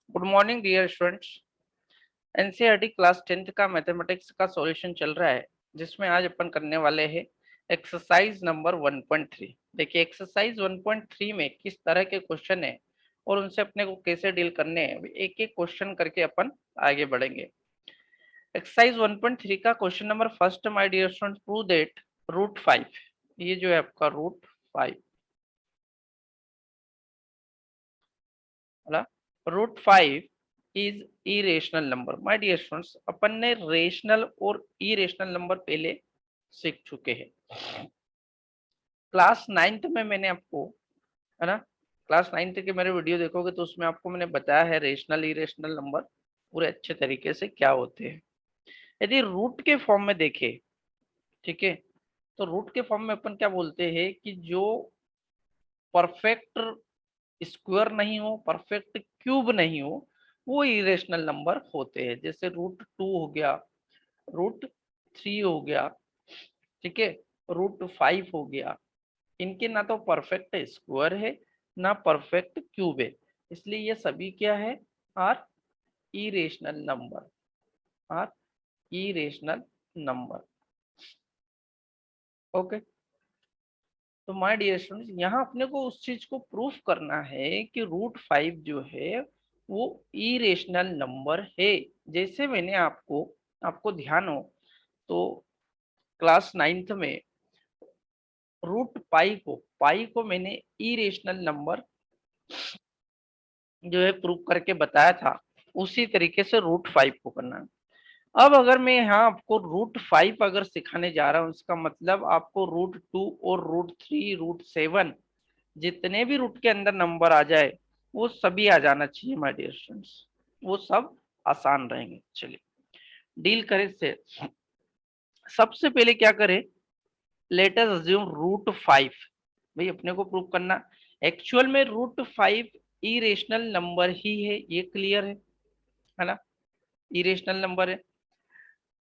Good morning dear students. NCERT class 10th का mathematics का solution चल रहा है, जिसमें आज अपन करने वाले हैं एक्सरसाइज नंबर 1.3। देखिए एक्सरसाइज 1.3 में किस तरह के क्वेश्चन है और उनसे अपने को कैसे डील करने हैं, एक एक क्वेश्चन करके अपन आगे बढ़ेंगे। एक्सरसाइज 1.3 का question number first, my dear students, prove that √5, ये जो है आपका √5 √5 is irrational number. My dear students, अपन ने रेशनल और इरेशनल नंबर पहले सीख चुके हैं। क्लास 9th में मैंने आपको, है ना, क्लास 9th के मेरे वीडियो देखोगे तो उसमें आपको मैंने बताया है रेशनल इरेशनल नंबर पूरे अच्छे तरीके से क्या होते हैं। यदि रूट के फॉर्म में देखें, ठीक है, तो रूट के फॉर्म में अपन क्या बोलते हैं कि जो परफेक्ट स्क्वायर नहीं हो, परफेक्ट क्यूब नहीं हो, वो इरेशनल नंबर होते हैं। जैसे √2 हो गया, √3 हो गया, ठीक है, √5 हो गया। इनके ना तो परफेक्ट स्क्वायर है ना परफेक्ट क्यूब है, इसलिए ये सभी क्या है, are irrational number, are irrational number. Okay, तो माय डियर स्टूडेंट्स, यहाँ अपने को उस चीज को प्रूफ करना है कि √5 जो है वो इरेशनल नंबर है। जैसे मैंने आपको आपको ध्यान हो तो क्लास 9th में √पाई को मैंने इरेशनल नंबर जो है प्रूफ करके बताया था, उसी तरीके से √5 को करना है। अब अगर मैं यहाँ आपको √5 अगर सिखाने जा रहा हूँ, इसका मतलब आपको √2 और √3 √7 जितने भी रूट के अंदर नंबर आ जाए वो सभी आ जाना चाहिए माय डियर स्टूडेंट्स, वो सब आसान रहेंगे। चलिए डील करें से, सबसे पहले क्या करें, लेट अस अज्यूम √5। भाई अपने को प्रूव करना, एक्चुअल में √5 इरेशनल नंबर ही है, ये क्लियर है ना, इरेशनल नंबर है।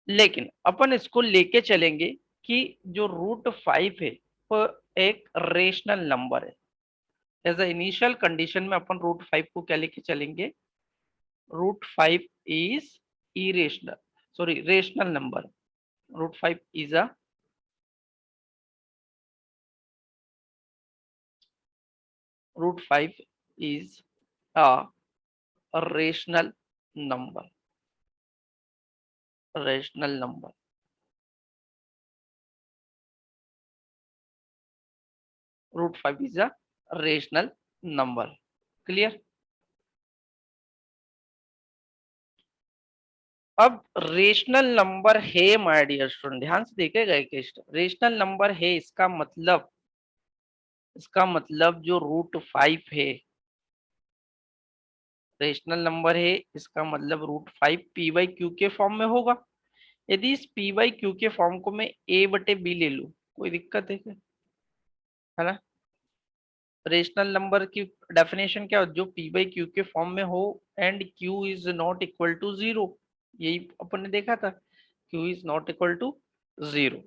लेकिन अपन इसको लेके चलेंगे कि जो √5 है वो एक रेशनल नंबर है। एज अ इनिशियल कंडीशन में अपन √5 को क्या लेके चलेंगे, √5 is irrational, sorry rational number, √5 is a √5 is a rational number, rational number, √5 is a rational number। Clear. अब रेशनल नंबर है माय डियर स्टूडेंट, ध्यान से देखेगा, एक रेशनल नंबर है, इसका मतलब जो √5 है रेशनल नंबर है, इसका मतलब √5 p/q के फॉर्म में होगा। यदि इस p/q के फॉर्म को मैं a/b ले लूं, कोई दिक्कत है क्या, है ना। रेशनल नंबर की डेफिनेशन क्या, जो p/q के फॉर्म में हो and q is not equal to 0, यही अपन ने देखा था, q is not equal to 0,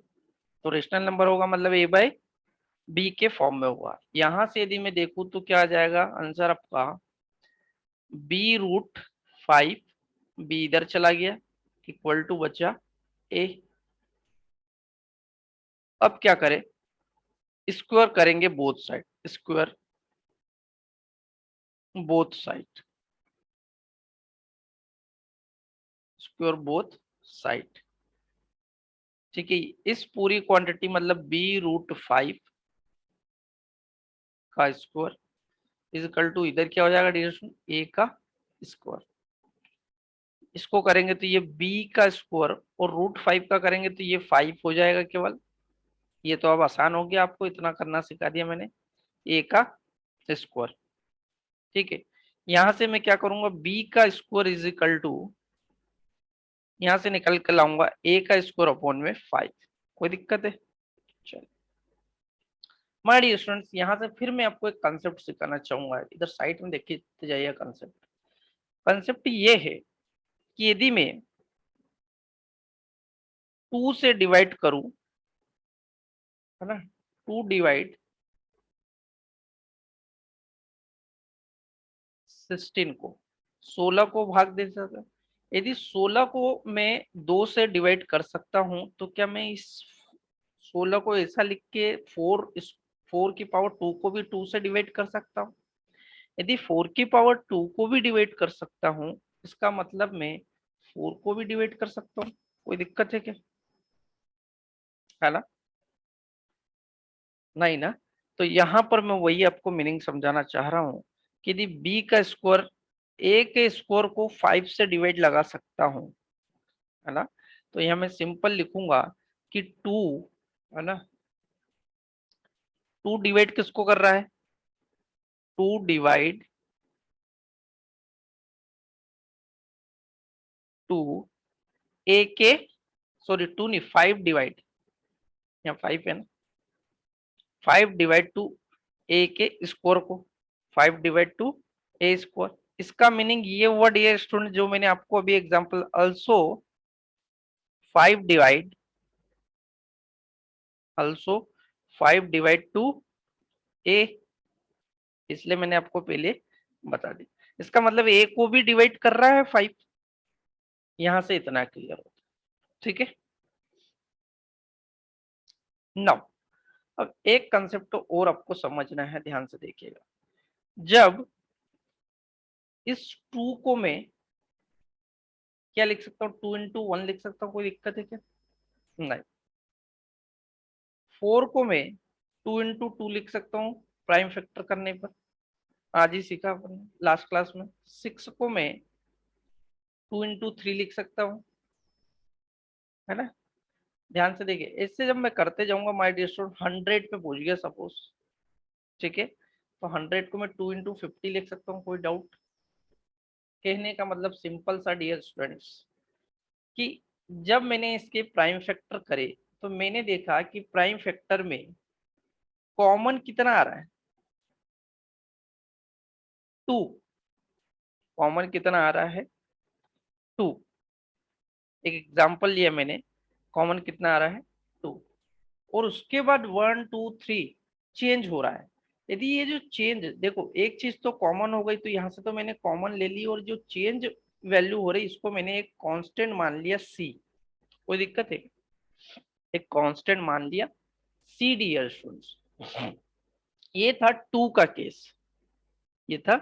तो रेशनल नंबर होगा मतलब a/b के फॉर्म में होगा। यहां से यदि मैं देखूं तो क्या आ जाएगा आंसर आपका, b√5, b इधर चला गया, इक्वल टू बचा a। अब क्या करें, स्क्वायर करेंगे both side, square both side, square both side, ठीक है। इस पूरी क्वांटिटी मतलब b√5 का स्क्वायर इज इक्वल टू, इधर क्या हो जाएगा डिरेक्शन a का स्क्वायर, इसको करेंगे तो ये b का स्क्वायर और √5 का करेंगे तो ये 5 हो जाएगा केवल। ये तो अब आसान हो गया, आपको इतना करना सिखा दिया मैंने, a का स्क्वायर, ठीक है। यहां से मैं क्या करूंगा, b का स्क्वायर इज इक्वल टू, यहां से निकल कर लाऊंगा a का स्क्वायर अपॉन में 5, कोई दिक्कत है। चलिए माय डियर स्टूडेंट्स, यहाँ से फिर मैं आपको एक कंसेप्ट सिखाना चाहूंगा, इधर साइड में देखते जाइए। कंसेप्ट कंसेप्ट ये है कि यदि मैं 2 से डिवाइड करूं, है ना, 2 डिवाइड 16 को, 16 को भाग दे सकता, यदि 16 को मैं 2 से डिवाइड कर सकता हूं तो क्या मैं इस 16 को ऐसा लिख के 4 की पावर 2 को भी 2 से डिवाइड कर सकता हूँ? यदि 4 की पावर 2 को भी डिवाइड कर सकता हूँ, इसका मतलब मैं 4 को भी डिवाइड कर सकता हूँ। कोई दिक्कत है क्या? है ना? नहीं ना? तो यहां पर मैं वही आपको मीनिंग समझाना चाह रहा हूं कि यदि बी का स्क्वायर ए के स्क्वायर को 5 से डिवाइड लगा सकता हूं, है ना? तो यहां मैं सिंपल लिखूंगा कि 2, है ना, 2 डिवाइड किसको कर रहा है? 2 डिवाइड 2 ए के, सॉरी 2 नहीं 5 डिवाइड, यहाँ 5 है ना, 5 डिवाइड टू ए के स्क्वायर को, 5 डिवाइड टू ए स्क्वायर। इसका मीनिंग ये वर्ड ये स्टूडेंट जो मैंने आपको अभी example also 5 divide, also 5 divide to a, इसलिए मैंने आपको पहले बता दी। इसका मतलब ए को भी डिवाइड कर रहा है 5, यहां से इतना क्लियर होता है। ठीक है, नाउ अब एक कंसेप्ट तो और आपको समझना है, ध्यान से देखिएगा। जब इस 2 को मैं क्या लिख सकता हूँ, 2 into 1 लिख सकता हूँ, कोई दिक्कत है क्या? नहीं। 4 को मैं 2 into 2 लिख सकता हूँ प्राइम फैक्टर करने पर, आज ही सीखा अपन लास्ट क्लास में। 6 को मैं 2 into 3 लिख सकता हूँ, है ना? ध्यान से देखिए, इससे जब मैं करते जाऊंगा माय डियर स्टूडेंट 100 पे पहुंच गया सपोज, ठीक है, तो 100 को मैं 2 into 50 लिख सकता हूँ, कोई डाउट? कहने का मतलब सिंपल सा डियर स्टूडेंट्स कि जब मैंने इसके प्राइम फैक्टर करे तो मैंने देखा कि प्राइम फैक्टर में कॉमन कितना आ रहा है? 2। कॉमन कितना आ रहा है? 2। एक एग्जांपल लिया मैंने, कॉमन कितना आ रहा है? 2। और उसके बाद 1 2 3 चेंज हो रहा है। यदि ये जो चेंज, देखो एक चीज तो कॉमन हो गई तो यहाँ से तो मैंने कॉमन ले ली, और जो चेंज वैल्यू हो रही इसको मैंने एक कांस्टेंट मान लिया सी। कोई दिक्कत है? एक कांस्टेंट मान लिया सी डियर स्टूडेंट्स। ये था 2 का केस, ये था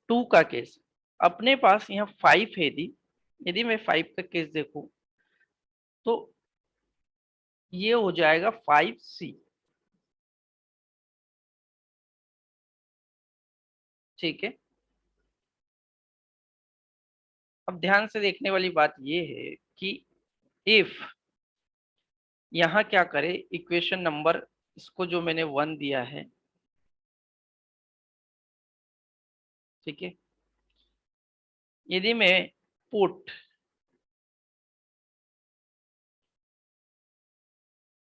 2 का केस। अपने पास यहाँ 5 है, यदि यदि मैं 5 का केस देखूं तो ये हो जाएगा 5C। ठीक है, अब ध्यान से देखने वाली बात ये है कि इफ यहाँ क्या करे, इक्वेशन नंबर इसको जो मैंने 1 दिया है, ठीक है, यदि मैं put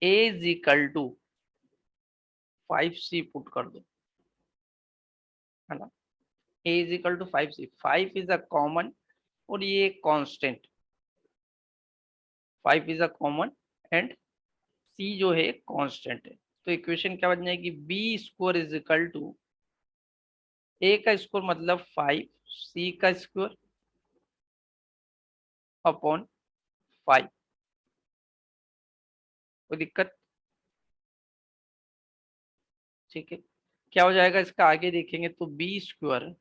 a is equal to 5C put कर दो, है ना, a is equal to 5C, 5 is a common और ये constant, 5 is a common and c जो है कांस्टेंट है। तो इक्वेशन क्या बन जाएगी? b square is equal to a का स्क्वायर मतलब 5, c का स्क्वायर अपॉन 5। कोई दिक्कत? ठीक है, क्या हो जाएगा इसका आगे देखेंगे तो B square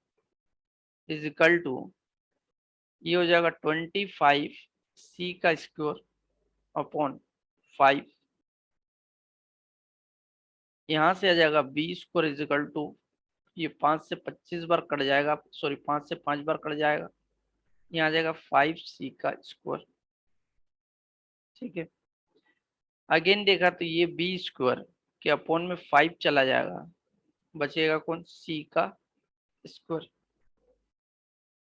is equal to, ये हो जाएगा 25 सी का स्क्वायर अपॉन 5। यहाँ से आ जाएगा B square is equal to, ये 5 से 25 बार कट जाएगा, सॉरी 5 से 5 बार कट जाएगा, यहाँ आ जाएगा 5C का स्क्वायर। ठीक है, अगेन देखा तो ये बी स्क्वायर के अपॉन में 5 चला जाएगा, बचेगा कौन? सी का स्क्वायर।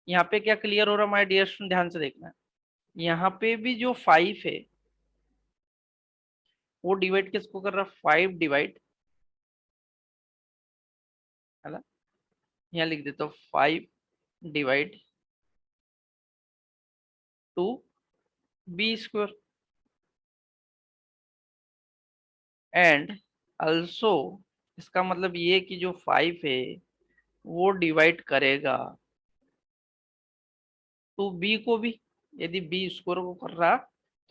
यहाँ पे क्या क्लियर हो रहा है माय डियर स्टूडेंट? ध्यान से देखना, यहाँ पे भी जो 5 है वो डिवाइड किसको कर रहा है? 5 डिवाइड, है ना, यहाँ लिख देता हूँ 5 divide 2 B square and also, इसका मतलब ये कि जो 5 है वो डिवाइड करेगा तो बी को भी, यदि बी स्कोर को कर रहा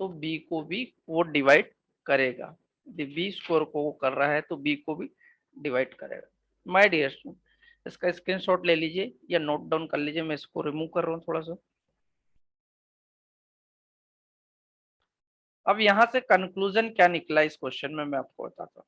तो बी को भी वो डिवाइड करेगा। यदि बी स्कोर को वो कर रहा है तो बी को भी डिवाइड करेगा। माय डियर स्टूडेंट, इसका स्क्रीनशॉट ले लीजिए या नोट डाउन कर लीजिए, मैं इसको रिमूव कर रहा हूँ थोड़ा सा। अब यहां से कंक्लूजन क्या निकला इस क्वेश्चन में मैं आपको बताता हूँ।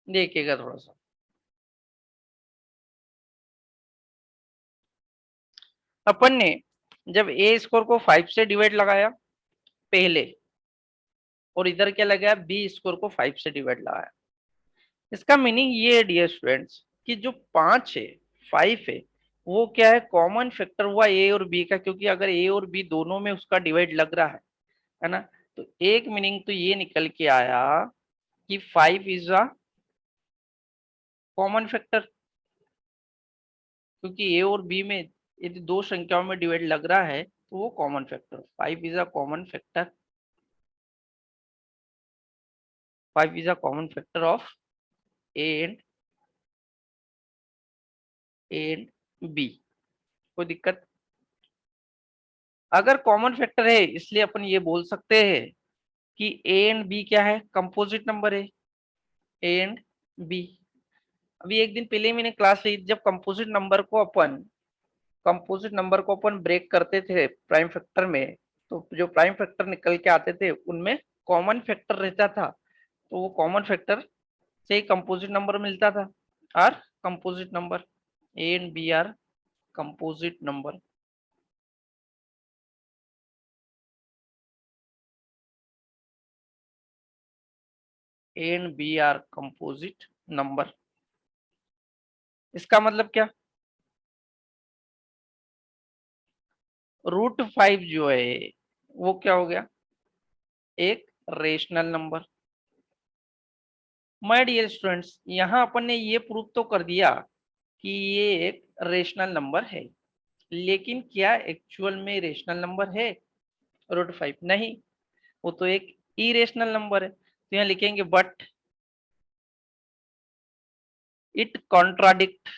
देखिएगा थोड़ा सा, अपन ने जब ए स्कोर को 5 से डिवाइड लगाया पहले, और इधर क्या लगाया, बी स्कोर को 5 से डिवाइड लगाया। इसका मीनिंग ये है डियर स्टूडेंट्स कि जो 5 है, 5 है, वो क्या है, कॉमन फैक्टर हुआ ए और बी का, क्योंकि अगर ए और बी दोनों में उसका डिवाइड लग रहा है ना, तो एक मीनिंग तो ये निकल के आया कि 5 इज अ कॉमन फैक्टर, क्योंकि ए और बी में यदि दो संख्याओं में डिवाइड लग रहा है तो वो common factor, 5 is a common factor, 5 is a common factor of A and B. कोई दिक्कत? अगर कॉमन फैक्टर है इसलिए अपन ये बोल सकते हैं कि ए एंड बी क्या है, कंपोजिट नंबर है, ए एंड बी। अभी एक दिन पहले मैंने क्लास ली, जब कंपोजिट नंबर को अपन ब्रेक करते थे प्राइम फैक्टर में, तो जो प्राइम फैक्टर निकल के आते थे उनमें कॉमन फैक्टर रहता था, तो वो कॉमन फैक्टर से कंपोजिट नंबर मिलता था। Are composite number, A and B are composite number. A and B are composite number. इसका मतलब क्या, √5 जो है वो क्या हो गया, एक rational number. My dear students, यहाँ अपन ने ये प्रूव तो कर दिया कि ये एक रेशनल नंबर है, लेकिन क्या एक्चुअल में रेशनल नंबर है √5? नहीं, वो तो एक इरेशनल नंबर है। तो यहाँ लिखेंगे but it contradict,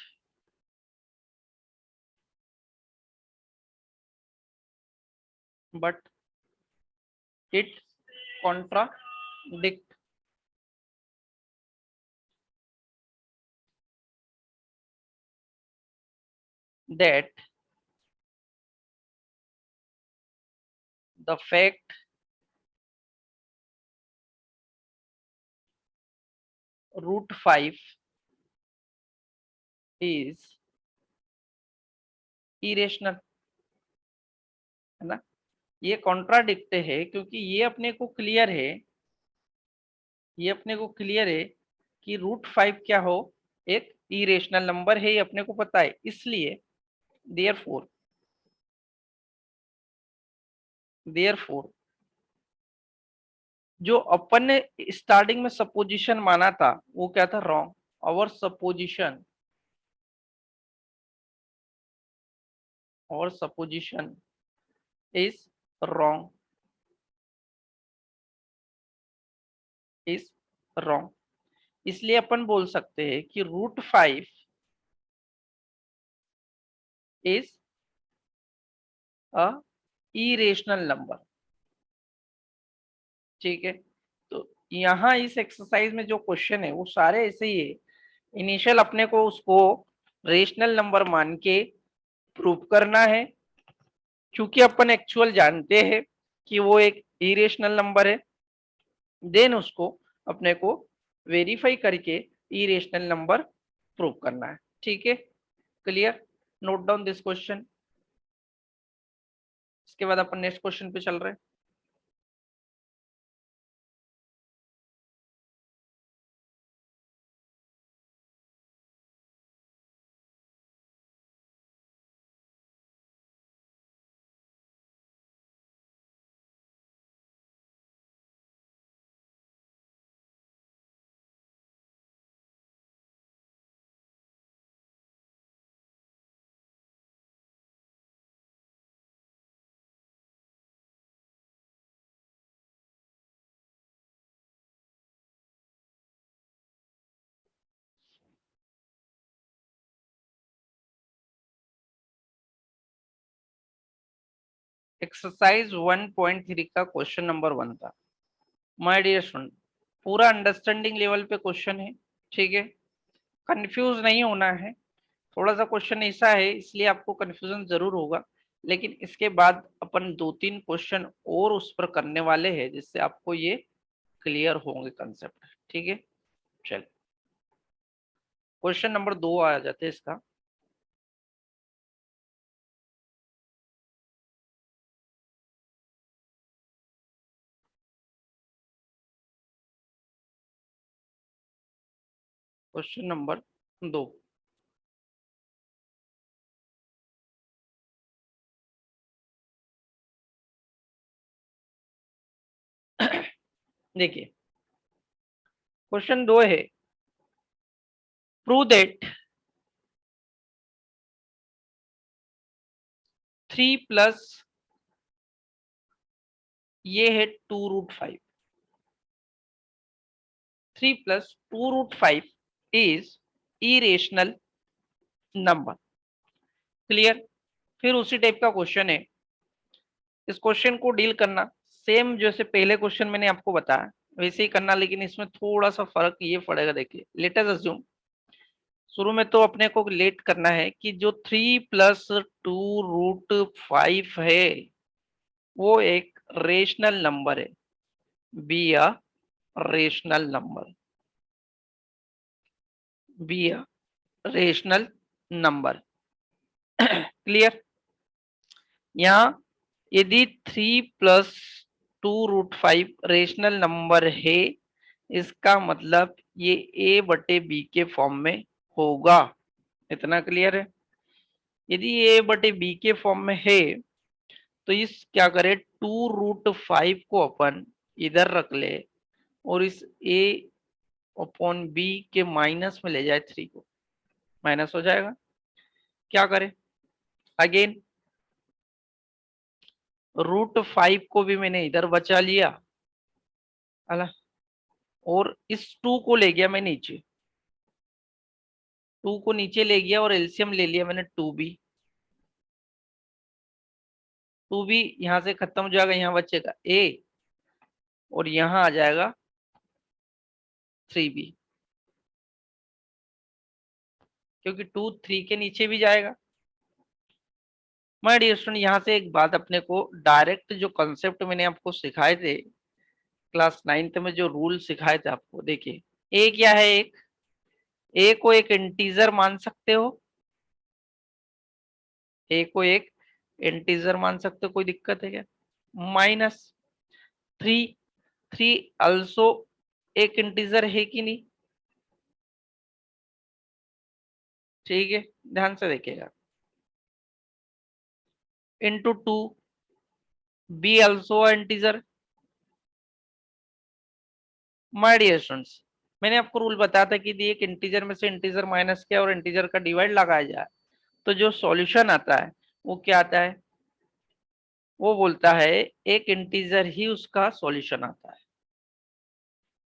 but it contradict that the fact √5 is irrational, है ना। ये कॉन्ट्राडिक्ट है क्योंकि ये अपने को क्लियर है कि √5 क्या हो, एक इरेशनल नंबर है, ये अपने को पता है। इसलिए देयरफॉर जो अपन ने स्टार्टिंग में सपोजिशन माना था वो क्या था, रॉन्ग। और supposition is wrong, is wrong. इसलिए अपन बोल सकते हैं कि √5 इज अ इरेशनल नंबर। ठीक है, तो यहाँ इस एक्सरसाइज में जो क्वेश्चन है वो सारे ऐसे ही है। इनिशियल अपने को उसको रेशनल नंबर मान के प्रूव करना है, क्योंकि अपन एक्चुअल जानते हैं कि वो एक इरेशनल नंबर है। देन उसको अपने को वेरीफाई करके इरेशनल नंबर प्रूव करना है। ठीक है, clear? Note down this question. इसके बाद अपन नेक्स्ट क्वेश्चन पे चल रहे हैं। एक्सरसाइज 1.3 का क्वेश्चन नंबर 1 था। माय डियर स्टूडेंट, पूरा अंडरस्टैंडिंग लेवल पे क्वेश्चन है, ठीक है, कंफ्यूज नहीं होना है। थोड़ा सा क्वेश्चन ऐसा है इसलिए आपको कंफ्यूजन जरूर होगा, लेकिन इसके बाद अपन 2-3 क्वेश्चन और उस पर करने वाले हैं जिससे आपको ये क्लियर होंगे कंसेप्ट, ठीक है। चल क्वेश्चन नंबर 2 आ जाते हैं इसका। क्वेश्चन नंबर 2, देखिए क्वेश्चन 2 है, प्रूव दैट 3 प्लस ये है 2√5, 3 plus 2√5 is irrational number. Clear. फिर उसी टाइप का क्वेश्चन है, इस क्वेश्चन को डील करना सेम जैसे पहले क्वेश्चन मैंने आपको बताया वैसे ही करना, लेकिन इसमें थोड़ा सा फर्क ये पड़ेगा। देखिए लेट अस अज्यूम, शुरू में तो अपने को लेट करना है कि जो 3 प्लस 2√5 है वो एक रेशनल नंबर है, be a rational number, be a rational number. Clear. यहाँ यदि 3 प्लस 2√5 रेशनल नंबर है, इसका मतलब ये ए बटे बी के फॉर्म में होगा। इतना क्लियर है। यदि ए बटे बी के फॉर्म में है तो इस क्या करे, 2√5 को अपन इधर रख ले और इस ए अपॉन बी के माइनस में ले जाए, 3 को माइनस हो जाएगा। क्या करे, अगेन √5 को भी मैंने इधर बचा लिया, अला, और इस 2 को ले गया मैं नीचे, 2 को नीचे ले गया और एलसीएम ले लिया मैंने 2b, 2b यहां से खत्म हो जाएगा, यहाँ बचेगा a और यहाँ आ जाएगा 3b, क्योंकि 2 3 के नीचे भी जाएगा। माय डियर स्टूडेंट, यहाँ से एक बात अपने को डायरेक्ट जो कंसेप्ट मैंने आपको सिखाए थे क्लास 9th में, जो रूल सिखाए थे आपको, देखिए ए क्या है, एक ए को एक इंटीजर मान सकते हो, ए को एक इंटीजर मान सकते हो, कोई दिक्कत है क्या। माइनस 3, 3 अल्सो एक इंटीजर है कि नहीं, ठीक है, ध्यान से देखिएगा। Into 2, B also integer. My dear students, मैंने आपको रूल बताया था कि यदि एक इंटीजर में से इंटीजर माइनस किया और इंटीजर का डिवाइड लगाया जाए तो जो सॉल्यूशन आता है वो क्या आता है, वो बोलता है एक इंटीजर ही उसका सॉल्यूशन आता है।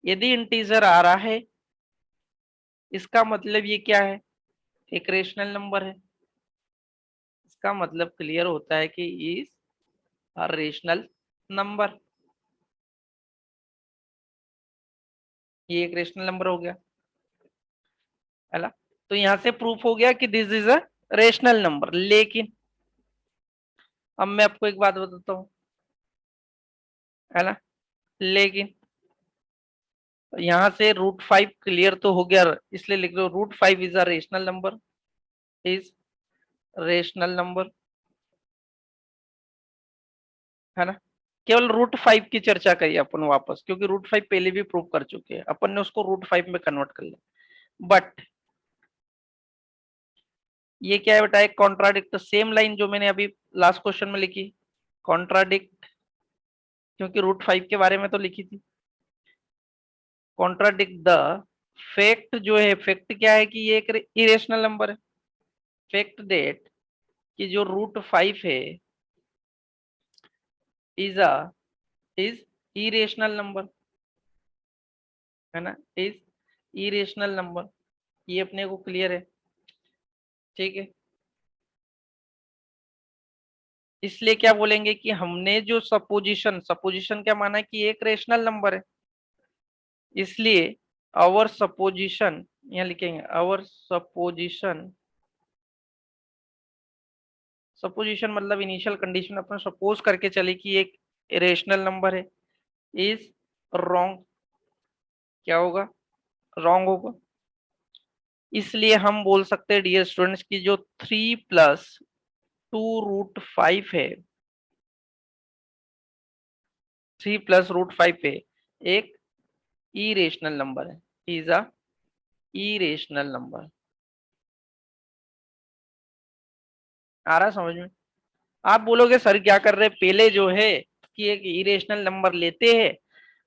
यदि इंटीजर आ रहा है इसका मतलब ये क्या है, एक रेशनल नंबर है। इसका मतलब क्लियर होता है कि इज अ रेशनल नंबर, ये एक रेशनल नंबर हो गया, है ना। तो यहां से प्रूफ हो गया कि this is a rational number. लेकिन अब मैं आपको एक बात बताता हूँ, है ना, लेकिन यहाँ से √5 क्लियर तो हो गया, इसलिए लिख लो √5 is a rational number, is rational number, है ना। केवल √5 की चर्चा करिए अपन वापस, क्योंकि √5 पहले भी प्रूव कर चुके हैं अपन ने, उसको √5 में कन्वर्ट कर लिया। बट ये क्या है बेटा, एक कॉन्ट्राडिक्ट, सेम लाइन जो मैंने अभी लास्ट क्वेश्चन में लिखी, कॉन्ट्राडिक्ट, क्योंकि √5 के बारे में तो लिखी थी। कॉन्ट्राडिक्ट द फैक्ट, जो है फैक्ट क्या है कि ये एक इरेशनल नंबर है। फैक्ट दैट कि जो √5 है is a is irrational number, है ना, इज इरेशनल नंबर। ये अपने को क्लियर है, ठीक है। इसलिए क्या बोलेंगे कि हमने जो सपोजिशन क्या माना कि एक रेशनल नंबर है, इसलिए आवर सपोजिशन, यहाँ लिखेंगे आवर सपोजिशन मतलब इनिशियल कंडीशन अपन सपोज करके चले कि एक रेशनल नंबर है, इज रॉन्ग। क्या होगा? रॉन्ग होगा। इसलिए हम बोल सकते हैं डियर स्टूडेंट्स की जो 3+2√5 है, 3+√5 है, एक इरेशनल नंबर है, इज अ इरेशनल नंबर। आ रहा समझ में? आप बोलोगे सर क्या कर रहे हैं, पहले जो है कि एक इरेशनल नंबर लेते हैं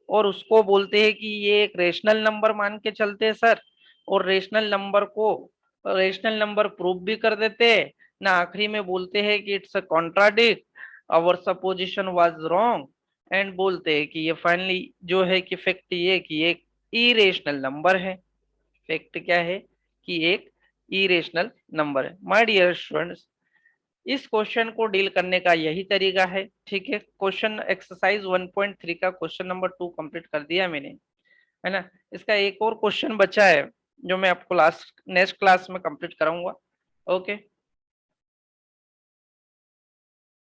और उसको बोलते हैं कि ये एक रेशनल नंबर मान के चलते हैं सर, और रेशनल नंबर प्रूव भी कर देते हैं ना, आखिरी में बोलते हैं कि it's a contradict, our supposition was wrong, and बोलते हैं कि ये फाइनली जो है कि फैक्ट ये कि एक इरेशनल नंबर है। फैक्ट क्या है कि एक इरेशनल नंबर है। माय डियर स्टूडेंट्स, इस क्वेश्चन को डील करने का यही तरीका है। ठीक है, क्वेश्चन एक्सरसाइज 1.3 का क्वेश्चन नंबर 2 कंप्लीट कर दिया मैंने, है ना। इसका एक और क्वेश्चन बचा है जो मैं आपको नेक्स्ट क्लास में कंप्लीट कराऊंगा। ओके।